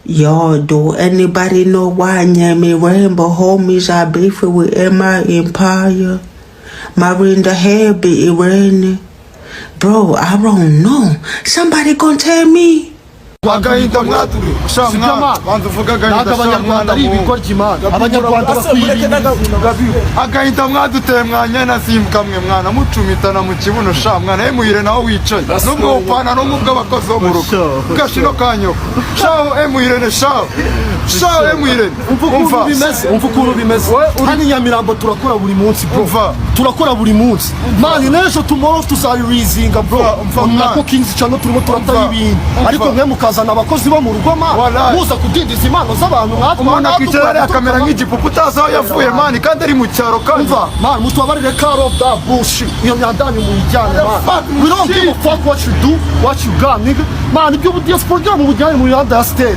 Yo, do anybody know why Nyami Rainbow homies are beefing with m.i.e Empire? Murindahabi, Irene. Bro, I don't know. Somebody gonna tell me. Agahinda mwaturi shamwana bantu vuga agahinda abanyarwanda ari ibikorwa imana abanyarwanda agahinda mwaduteye mwanya na simkamwe mwana mucumitana mu kibuno shamwana m.i.e naho wicaye nubwo upana nubwo abakozi bo mu rugo gashino kanyo shaho m.i.e shaho m.i.e umvukuru bimeze hani Nyamirambo turakora buri munsi bro turakora buri munsi mani nejo tomorrow tuzarizinga bro nako kings cyangwa turimo turataye ibintu ariko mwe mukazana abakozi bo mu rugoma muza kudindiza impano z'abantu umuntu akwicara akamera nk'igipupu utazi aho yavuye mani kandi ari mu cyaro kandi man mutubabarire car of that bullshit iyo myandanye mu ijyane man we don't give a fuck what you do what you got nigga man ibyo diaspora mu bujyane mu United States